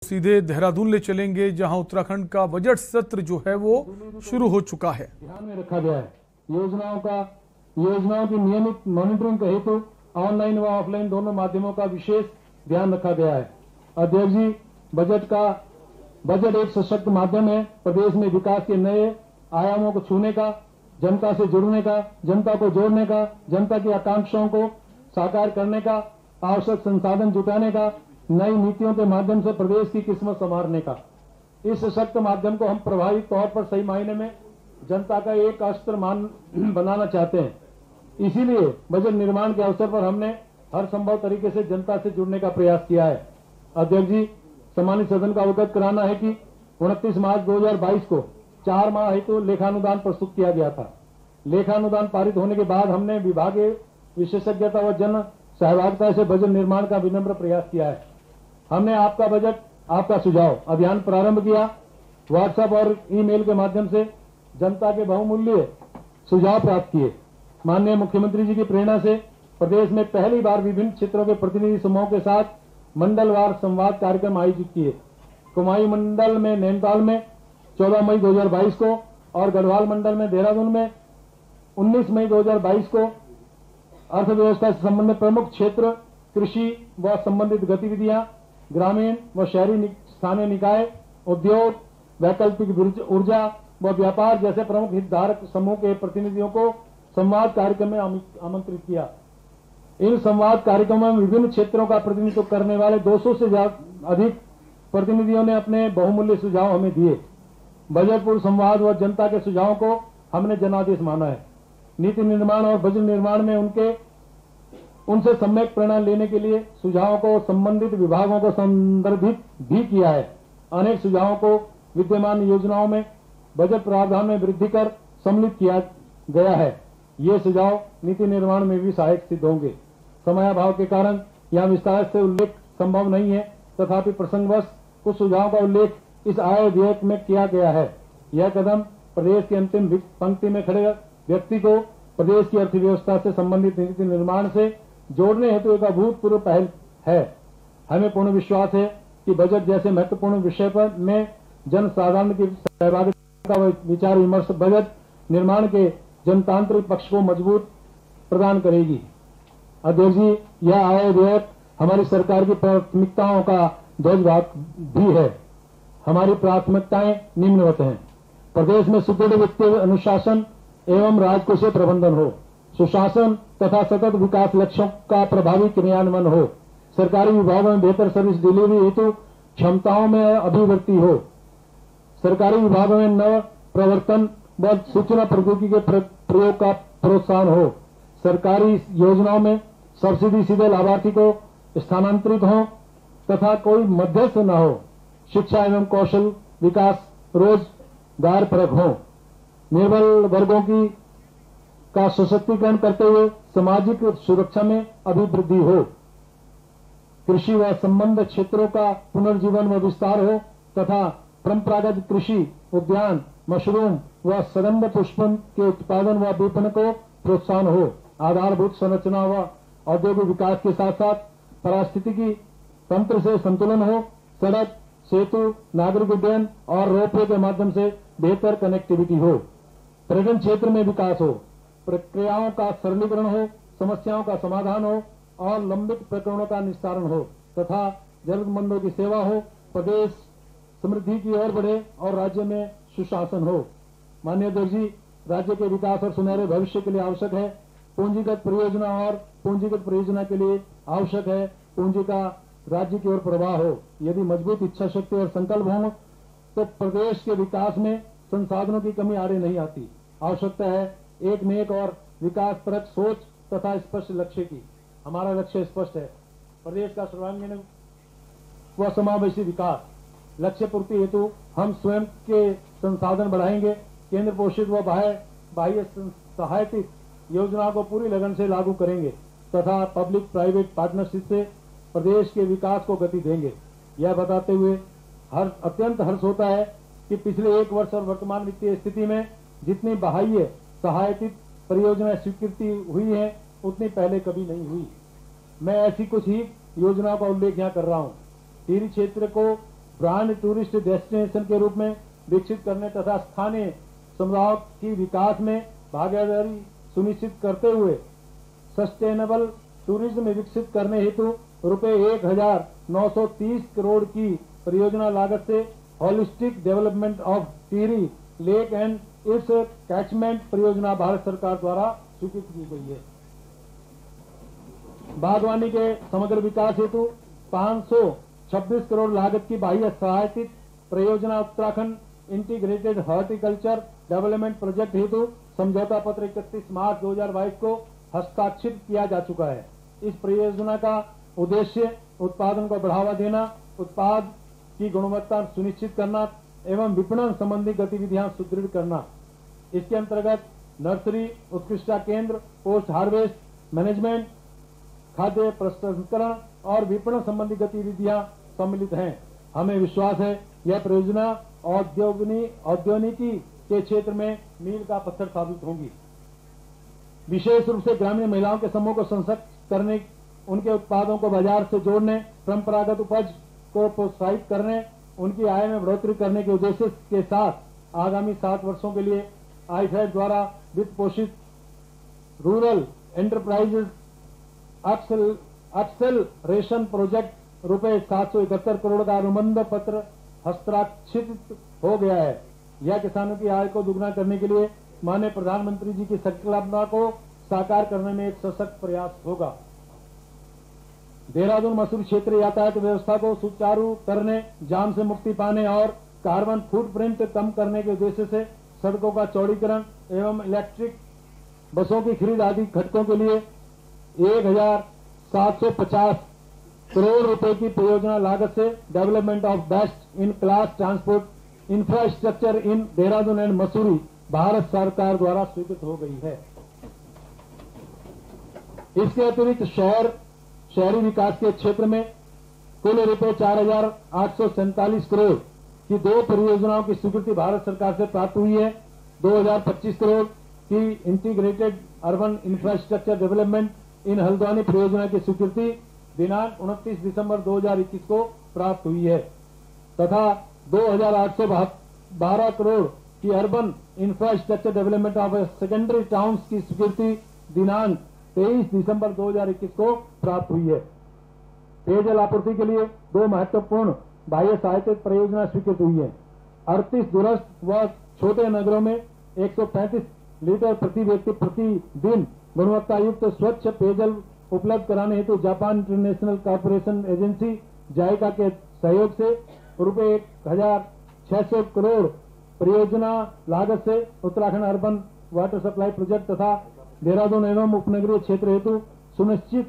सीधे देहरादून ले चलेंगे, जहां उत्तराखंड का बजट सत्र जो है वो शुरू हो चुका है। ध्यान में रखा गया है। योजनाओं की नियमित मॉनिटरिंग के हेतु ऑनलाइन व ऑफलाइन दोनों माध्यमों का विशेष ध्यान रखा गया है। अध्यक्ष जी, बजट एक सशक्त माध्यम है। प्रदेश में विकास के नए आयामों को छूने का, जनता से जुड़ने का, जनता को जोड़ने का, जनता की आकांक्षाओं को साकार करने का, आवश्यक संसाधन जुटाने का, नई नीतियों के माध्यम से प्रदेश की किस्मत संवारने का। इस सशक्त माध्यम को हम प्रभावी तौर पर सही मायने में जनता का एक अस्त्र बनाना चाहते हैं। इसीलिए बजट निर्माण के अवसर पर हमने हर संभव तरीके से जनता से जुड़ने का प्रयास किया है। अध्यक्ष जी, सम्मानित सदन का अवगत कराना है कि 29 मार्च 2022 को 4 माह हेतु लेखानुदान प्रस्तुत किया गया था। लेखानुदान पारित होने के बाद हमने विभागीय विशेषज्ञता व जन सहभागिता से बजट निर्माण का विनम्र प्रयास किया है। हमने आपका बजट आपका सुझाव अभियान प्रारंभ किया। व्हाट्सएप और ईमेल के माध्यम से जनता के बहुमूल्य सुझाव प्राप्त किए। माननीय मुख्यमंत्री जी की प्रेरणा से प्रदेश में पहली बार विभिन्न क्षेत्रों के प्रतिनिधि समूहों के साथ मंडलवार संवाद कार्यक्रम आयोजित किए। कुमाऊं मंडल में नैनीताल में 14 मई 2022 को और गढ़वाल मंडल में देहरादून में 19 मई 2022 को अर्थव्यवस्था से संबंधित प्रमुख क्षेत्र, कृषि व संबंधित गतिविधियां, ग्रामीण व शहरी स्थानीय निकाय, उद्योग, वैकल्पिक ऊर्जा व व्यापार जैसे प्रमुख हितधारक समूह के प्रतिनिधियों को संवाद कार्यक्रम में आमंत्रित किया। इन संवाद कार्यक्रमों में विभिन्न क्षेत्रों का प्रतिनिधित्व करने वाले 200 से अधिक प्रतिनिधियों ने अपने बहुमूल्य सुझाव हमें दिए। बजट पूर्व संवाद व जनता के सुझावों को हमने जनादेश माना है। नीति निर्माण और बजट निर्माण में उनसे सम्यक प्रेरणा लेने के लिए सुझावों को संबंधित विभागों को संदर्भित भी किया है। अनेक सुझावों को विद्यमान योजनाओं में बजट प्रावधान में वृद्धि कर सम्मिलित किया गया है। ये सुझाव नीति निर्माण में भी सहायक सिद्ध होंगे। समयाभाव के कारण यहाँ विस्तार से उल्लेख संभव नहीं है, तथापि प्रसंगवश कुछ सुझावों का उल्लेख इस आय विधेयक में किया गया है। यह कदम प्रदेश की अंतिम पंक्ति में खड़े व्यक्ति को प्रदेश की अर्थव्यवस्था से संबंधित नीति निर्माण से जोड़ने हेतु एक अभूतपूर्व पहल है। हमें पूर्ण विश्वास है कि बजट जैसे महत्वपूर्ण विषय पर में जन साधारण की सहभागिता व विचार विमर्श बजट निर्माण के जनतांत्रिक पक्ष को मजबूत प्रदान करेगी। अध्यक्ष जी, यह आय विधेयक हमारी सरकार की प्राथमिकताओं का ध्वजवाहक भी है। हमारी प्राथमिकताएं निम्नवत हैं। प्रदेश में सुदृढ़ वित्तीय अनुशासन एवं राजकोषीय प्रबंधन हो, सुशासन तथा सतत विकास लक्ष्यों का प्रभावी क्रियान्वयन हो, सरकारी विभागों में बेहतर सर्विस डिलीवरी हेतु क्षमताओं में अभिवृद्धि हो, सरकारी विभागों में नव प्रवर्तन व सूचना प्रौद्योगिकी के प्रयोग का प्रोत्साहन हो, सरकारी योजनाओं में सब्सिडी सीधे लाभार्थी को स्थानांतरित हो तथा कोई मध्यस्थ न हो, शिक्षा एवं कौशल विकास रोजगार परक हो, निर्बल वर्गों का सशक्तिकरण करते हुए सामाजिक सुरक्षा में अभिवृद्धि हो, कृषि व संबंध क्षेत्रों का पुनर्जीवन व विस्तार हो तथा परंपरागत कृषि, उद्यान, मशरूम व सुगंध पुष्पन के उत्पादन व विपणन को प्रोत्साहन हो, आधारभूत संरचना व औद्योगिक विकास के साथ साथ पारिस्थितिकी तंत्र से संतुलन हो, सड़क, सेतु, नागरिक उड्डयन और रोपवे के माध्यम से बेहतर कनेक्टिविटी हो, पर्यटन क्षेत्र में विकास हो, प्रक्रियाओं का सरलीकरण हो, समस्याओं का समाधान हो और लंबित प्रकरणों का निस्तारण हो तथा जरूरतमंदों की सेवा हो, प्रदेश समृद्धि की ओर बढ़े और राज्य में सुशासन हो। माननीय अध्यक्ष जी, राज्य के विकास और सुनहरे भविष्य के लिए आवश्यक है पूंजीगत परियोजना और पूंजीगत परियोजना के लिए आवश्यक है पूंजी का राज्य की ओर प्रवाह हो। यदि मजबूत इच्छा शक्ति और संकल्प हो तो प्रदेश के विकास में संसाधनों की कमी आड़े नहीं आती। आवश्यकता है एक नेक और विकास परक सोच तथा स्पष्ट लक्ष्य की। हमारा लक्ष्य स्पष्ट है, प्रदेश का सर्वांगीण व समावेशी विकास। लक्ष्य पूर्ति हेतु हम स्वयं के संसाधन बढ़ाएंगे, केंद्र पोषित व बाह्य सहायतित योजनाओं को पूरी लगन से लागू करेंगे तथा पब्लिक प्राइवेट पार्टनरशिप से प्रदेश के विकास को गति देंगे। यह बताते हुए अत्यंत हर्ष होता है कि पिछले 1 वर्ष और वर्तमान वित्तीय स्थिति में जितनी बाह्य सहायतित परियोजनाएं स्वीकृति हुई है उतनी पहले कभी नहीं हुई। मैं ऐसी कुछ ही योजनाओं का उल्लेख यहाँ कर रहा हूँ। टिहरी क्षेत्र को ब्रांड टूरिस्ट डेस्टिनेशन के रूप में विकसित करने तथा स्थानीय समुदायों की विकास में भागीदारी सुनिश्चित करते हुए सस्टेनेबल टूरिज्म विकसित करने हेतु रुपए 1930 करोड़ की परियोजना लागत से holistic development of Tehri lake and it's catchment परियोजना भारत सरकार द्वारा स्वीकृत की गई है। बागवानी के समग्र विकास हेतु 526 करोड़ लागत की बाह्य सहायतित परियोजना Uttarakhand integrated horticulture development project हेतु समझौता पत्र 31 मार्च 2022 को हस्ताक्षरित किया जा चुका है। इस परियोजना का उद्देश्य उत्पादन को बढ़ावा देना, उत्पाद की गुणवत्ता सुनिश्चित करना एवं विपणन संबंधी गतिविधियां सुदृढ़ करना। इसके अंतर्गत नर्सरी, उत्कृष्टता केंद्र, पोस्ट हार्वेस्ट मैनेजमेंट, खाद्य प्रसंस्करण और विपणन संबंधी गतिविधियां सम्मिलित हैं। हमें विश्वास है यह परियोजना औद्योगिकी के क्षेत्र में मील का पत्थर साबित होगी। विशेष रूप से ग्रामीण महिलाओं के समूह को सशक्त करने, उनके उत्पादों को बाजार से जोड़ने, परंपरागत उपज को प्रोत्साहित करने, उनकी आय में बढ़ोतरी करने के उद्देश्य के साथ आगामी 7 वर्षों के लिए आईफेड द्वारा वित्त पोषित रूरल एंटरप्राइजेज एक्सेलरेशन प्रोजेक्ट रुपए 771 करोड़ का अनुबंध पत्र हस्ताक्षरित हो गया है। यह किसानों की आय को दुगना करने के लिए माननीय प्रधानमंत्री जी की संकल्पना को साकार करने में एक सशक्त प्रयास होगा। देहरादून मसूरी क्षेत्रीय यातायात व्यवस्था को सुचारू करने, जाम से मुक्ति पाने और कार्बन फुटप्रिंट कम करने के उद्देश्य से सड़कों का चौड़ीकरण एवं इलेक्ट्रिक बसों की खरीद आदि घटकों के लिए 1750 करोड़ रुपए की परियोजना लागत से development of best in class transport infrastructure in Dehradun and Mussoorie Bharat सरकार द्वारा स्वीकृत हो गई है। इसके अतिरिक्त शहरी विकास के क्षेत्र में कुल रुपए 4,847 करोड़ की 2 परियोजनाओं की स्वीकृति भारत सरकार से प्राप्त हुई है। 2,025 करोड़ की integrated urban infrastructure development in Haldwani परियोजना की स्वीकृति दिनांक 29 दिसंबर 2021 को प्राप्त हुई है तथा 2,812 करोड़ की urban infrastructure development of secondary towns की स्वीकृति दिनांक 23 दिसंबर 2021 को प्राप्त हुई है। पेयजल आपूर्ति के लिए 2 महत्वपूर्ण बाह्य सहायतित परियोजना स्वीकृत हुई है। 38 दूरस्थ व छोटे नगरों में 135 लीटर प्रति व्यक्ति प्रतिदिन गुणवत्ता युक्त स्वच्छ पेयजल उपलब्ध कराने हेतु जापान इंटरनेशनल कॉर्पोरेशन एजेंसी जायका के सहयोग से रुपए 1,600 करोड़ परियोजना लागत से Uttarakhand urban water supply project तथा देहरादून एवं उपनगरीय क्षेत्र हेतु सुनिश्चित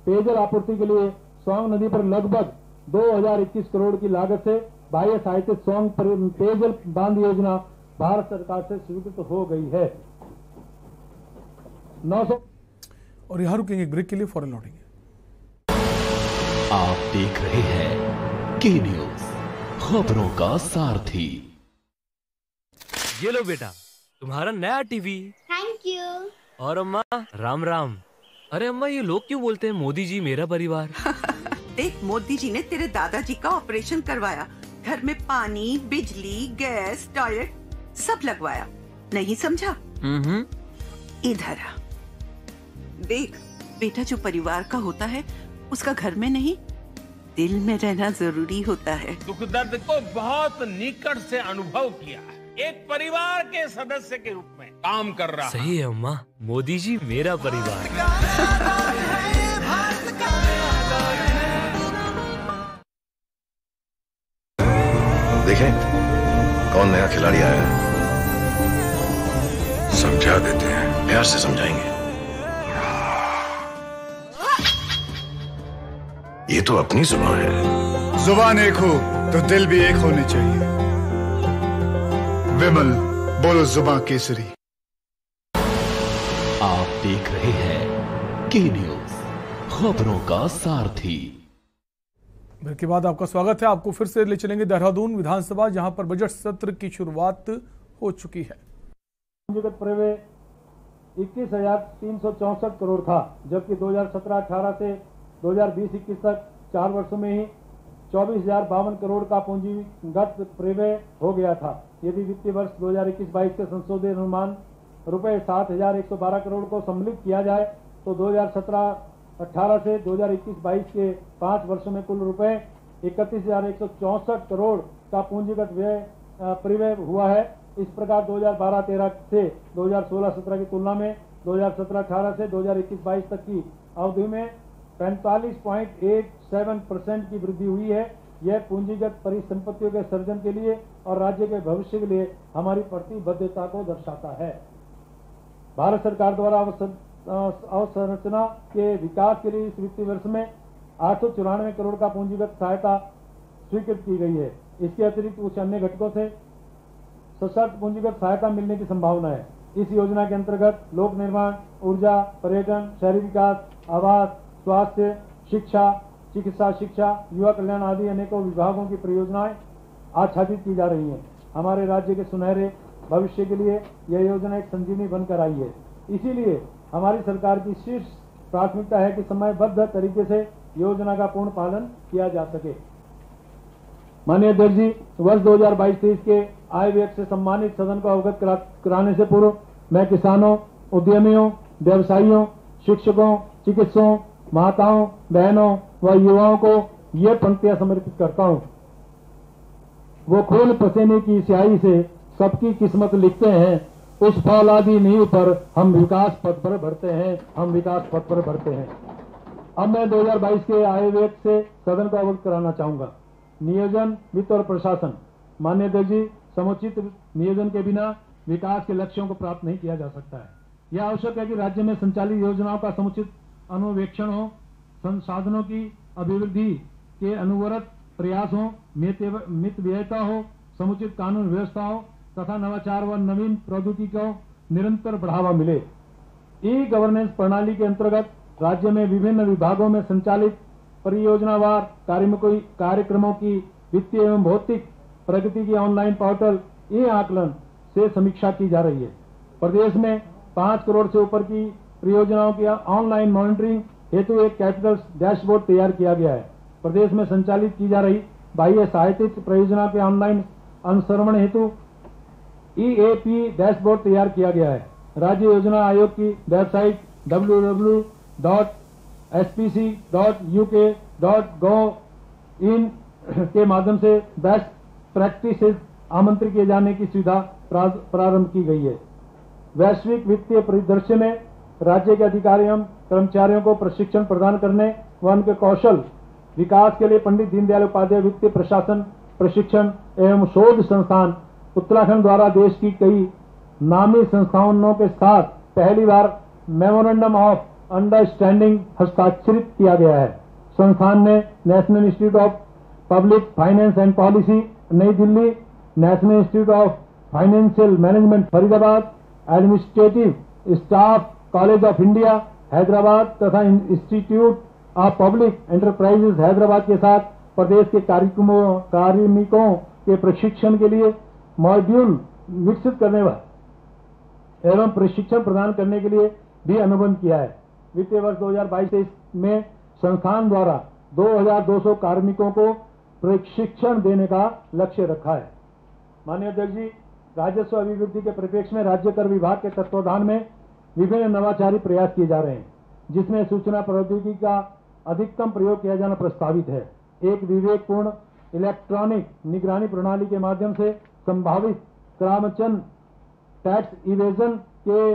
पेयजल आपूर्ति के लिए सोंग नदी पर लगभग 2,021 करोड़ की लागत से बाह्य सहायतित सोंग पेयजल बांध योजना भारत सरकार से स्वीकृत हो गई है। 900 और यहाँ रुकेंगे एक ब्रेक के लिए, फौरन लौटेंगे। आप देख रहे हैं के न्यूज, खबरों का सारथी। ये लो बेटा, तुम्हारा नया टीवी। Thank you. और अम्मा राम राम। अरे अम्मा, ये लोग क्यों बोलते हैं मोदी जी मेरा परिवार? देख, मोदी जी ने तेरे दादाजी का ऑपरेशन करवाया, घर में पानी, बिजली, गैस, टॉयलेट सब लगवाया। नहीं समझा? इधर आ, देख बेटा, जो परिवार का होता है उसका घर में नहीं दिल में रहना जरूरी होता है। दुख दर्द को बहुत निकट से अनुभव किया है, एक परिवार के सदस्य के रूप में काम कर रहा। सही है अम्मा, मोदी जी मेरा परिवार। देखें कौन नया खिलाड़ी आया है, समझा देते हैं, प्यार से समझाएंगे। ये तो अपनी जुबान है। जुबान एक हो तो दिल भी एक होने चाहिए। विमल बोलो जुबान केसरी। आप देख रहे हैं के न्यूज, खबरों का सारथी। ब्रेक के बाद आपका स्वागत है। आपको फिर से ले चलेंगे देहरादून विधानसभा, जहां पर बजट सत्र की शुरुआत हो चुकी है। पंजीकृत प्रवेश 21,364 करोड़ था, जबकि 2017-18 से 2020-21 तक 4 वर्षों में ही 24,052 करोड़ का पूंजीगत प्रव्यय हो गया था। यदि वित्तीय वर्ष 2021-22 के संशोधित अनुमान रुपए 7,112 करोड़ को सम्मिलित किया जाए तो 2017-18 से 2021-22 के 5 वर्षों में कुल रुपए 31,164 करोड़ का पूंजीगत व्यय प्रव्यय हुआ है। इस प्रकार 2012-13 से 2016-17 की तुलना में 2017-18 से 2021-22 तक की अवधि में 45.87% की वृद्धि हुई है। यह पूंजीगत परिसंपत्तियों के सर्जन के लिए और राज्य के भविष्य के लिए हमारी प्रतिबद्धता को दर्शाता है। भारत सरकार द्वारा अवसंरचना के विकास के लिए इस वित्तीय वर्ष में 894 करोड़ का पूंजीगत सहायता स्वीकृत की गई है। इसके अतिरिक्त कुछ अन्य घटकों से सशर्त पूंजीगत सहायता मिलने की संभावना है। इस योजना के अंतर्गत लोक निर्माण, ऊर्जा, पर्यटन, शहरी विकास, आवास, स्वास्थ्य, शिक्षा, चिकित्सा शिक्षा, युवा कल्याण आदि अनेकों विभागों की परियोजनाएं आच्छादित की जा रही हैं। हमारे राज्य के सुनहरे भविष्य के लिए यह योजना एक संजीवनी बनकर आई है। इसीलिए हमारी सरकार की शीर्ष प्राथमिकता है कि समयबद्ध तरीके से योजना का पूर्ण पालन किया जा सके। माननीय अध्यक्ष जी, वर्ष 2022-23 के आय व्यय से सम्मानित सदन को अवगत कराने से पूर्व मैं किसानों, उद्यमियों, व्यवसायियों, शिक्षकों, चिकित्सकों, माताओं, बहनों व युवाओं को ये पंक्तियां समर्पित करता हूं। वो खून पसीने की स्याही से सबकी किस्मत लिखते हैं, उस फौलादी नींव पर हम विकास पथ पर बढ़ते हैं, हम विकास पथ पर बढ़ते हैं। अब मैं 2022 के आय व्यय से सदन को अवगत कराना चाहूंगा। नियोजन, वित्त और प्रशासन। माननीय अध्यक्ष जी, समुचित नियोजन के बिना विकास के लक्ष्यों को प्राप्त नहीं किया जा सकता है। यह आवश्यक है कि राज्य में संचालित योजनाओं का समुचित अनुवेक्षण हो, संसाधनों की अभिवृद्धि के अनवरत प्रयास हो, मितव्ययता हो, समुचित कानून व्यवस्था हो तथा नवाचार व नवीन प्रौद्योगिकी को निरंतर बढ़ावा मिले। ई गवर्नेंस प्रणाली के अंतर्गत राज्य में विभिन्न विभागों में संचालित परियोजनावार कार्यक्रमों की वित्तीय एवं भौतिक प्रगति की ऑनलाइन पोर्टल ई आकलन से समीक्षा की जा रही है। प्रदेश में 5 करोड़ से ऊपर की परियोजनाओं की ऑनलाइन मॉनिटरिंग हेतु एक कैपिटल डैशबोर्ड तैयार किया गया है। प्रदेश में संचालित की जा रही बाह्य सहायतित परियोजना के ऑनलाइन अनुसरण हेतु EAP डैशबोर्ड तैयार किया गया है। राज्य योजना आयोग की वेबसाइट www.spc.uk.gov.in के माध्यम से बेस्ट प्रैक्टिसेस आमंत्रित किए जाने की सुविधा प्रारंभ की गई है। वैश्विक वित्तीय परिदृश्य में राज्य के अधिकारियों कर्मचारियों को प्रशिक्षण प्रदान करने व उनके कौशल विकास के लिए पंडित दीनदयाल उपाध्याय वित्तीय प्रशासन प्रशिक्षण एवं शोध संस्थान उत्तराखंड द्वारा देश की कई नामी संस्थानों के साथ पहली बार मेमोरेंडम ऑफ अंडरस्टैंडिंग हस्ताक्षरित किया गया है। संस्थान ने National Institute of Public Finance and Policy Nai Delhi, National Institute of Financial Management Faridabad, Administrative Staff College of India Hyderabad तथा Institute of Public Enterprises Hyderabad के साथ प्रदेश के कार्मिकों के प्रशिक्षण के लिए मॉड्यूल विकसित करने एवं प्रशिक्षण प्रदान करने के लिए भी अनुबंध किया है। वित्तीय वर्ष 2022-23 में संस्थान द्वारा 2200 कार्मिकों को प्रशिक्षण देने का लक्ष्य रखा है। माननीय अध्यक्ष जी, राजस्व अभिवृद्धि के परिप्रेक्ष्य में राज्य कर विभाग के तत्वाधान में विभिन्न नवाचारी प्रयास किए जा रहे हैं, जिसमें सूचना प्रौद्योगिकी का अधिकतम प्रयोग किया जाना प्रस्तावित है। एक विवेकपूर्ण इलेक्ट्रॉनिक निगरानी प्रणाली के माध्यम से संभावित करामचन टैक्स इवेजन के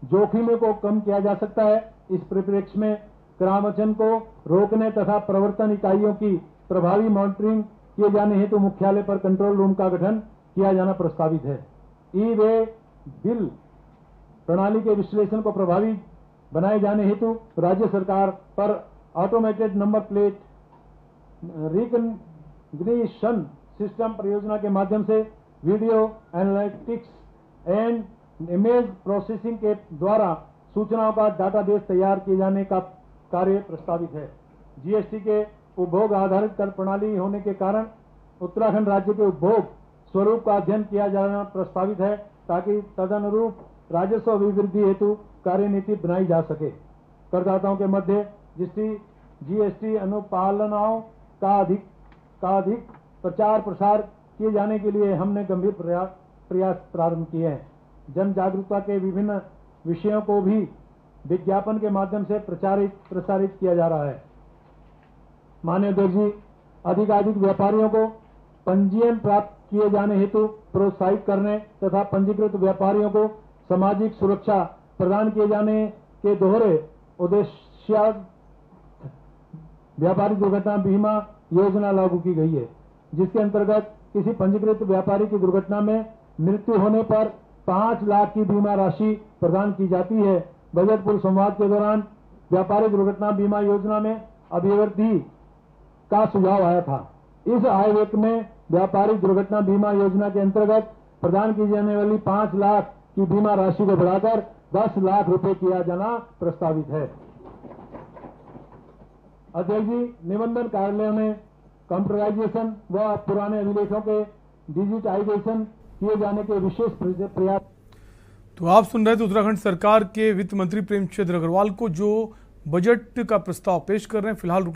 जोखिमों को कम किया जा सकता है। इस परिप्रेक्ष्य में करामचन को रोकने तथा प्रवर्तन इकाइयों की प्रभावी मॉनिटरिंग किए जाने हेतु मुख्यालय पर कंट्रोल रूम का गठन किया जाना प्रस्तावित है। ई वे बिल प्रणाली के विश्लेषण को प्रभावी बनाए जाने हेतु राज्य सरकार पर automated number plate recognition system परियोजना के माध्यम से video analytics and image processing के द्वारा सूचनाओं का डाटाबेस तैयार किए जाने का कार्य प्रस्तावित है। जीएसटी के उपभोग आधारित कर प्रणाली होने के कारण उत्तराखंड राज्य के उपभोग स्वरूप का अध्ययन किया जाना प्रस्तावित है, ताकि तदनुरूप राजस्व अभिवृद्धि हेतु कार्यनीति बनाई जा सके। करदाताओं के मध्य जीएसटी अनुपालनाओं का का अधिक प्रचार प्रसार किए जाने के लिए हमने गंभीर प्रयास प्रारंभ किए हैं। जन जागरूकता के विभिन्न विषयों को भी विज्ञापन के माध्यम से प्रसारित किया जा रहा है। माननीय अध्यक्ष जी, अधिकाधिक व्यापारियों को पंजीयन प्राप्त किए जाने हेतु प्रोत्साहित करने तथा पंजीकृत व्यापारियों को सामाजिक सुरक्षा प्रदान किए जाने के दोहरे उद्देश्य व्यापारी दुर्घटना बीमा योजना लागू की गई है, जिसके अंतर्गत किसी पंजीकृत व्यापारी की दुर्घटना में मृत्यु होने पर 5 लाख की बीमा राशि प्रदान की जाती है। बजट पूर्व संवाद के दौरान व्यापारी दुर्घटना बीमा योजना में अभिवृद्धि का सुझाव आया था। इस आय व्यय में व्यापारी दुर्घटना बीमा योजना के अंतर्गत प्रदान की जाने वाली 5 लाख की बीमा राशि को बढ़ाकर 10 लाख रुपए किया जाना प्रस्तावित है। अध्यक्ष जी, निबंधन कार्यालयों में कंप्यूटराइजेशन व पुराने अभिलेखों के डिजिटाइजेशन किए जाने के विशेष प्रयास। तो आप सुन रहे थे उत्तराखंड सरकार के वित्त मंत्री प्रेमचंद अग्रवाल को, जो बजट का प्रस्ताव पेश कर रहे हैं। फिलहाल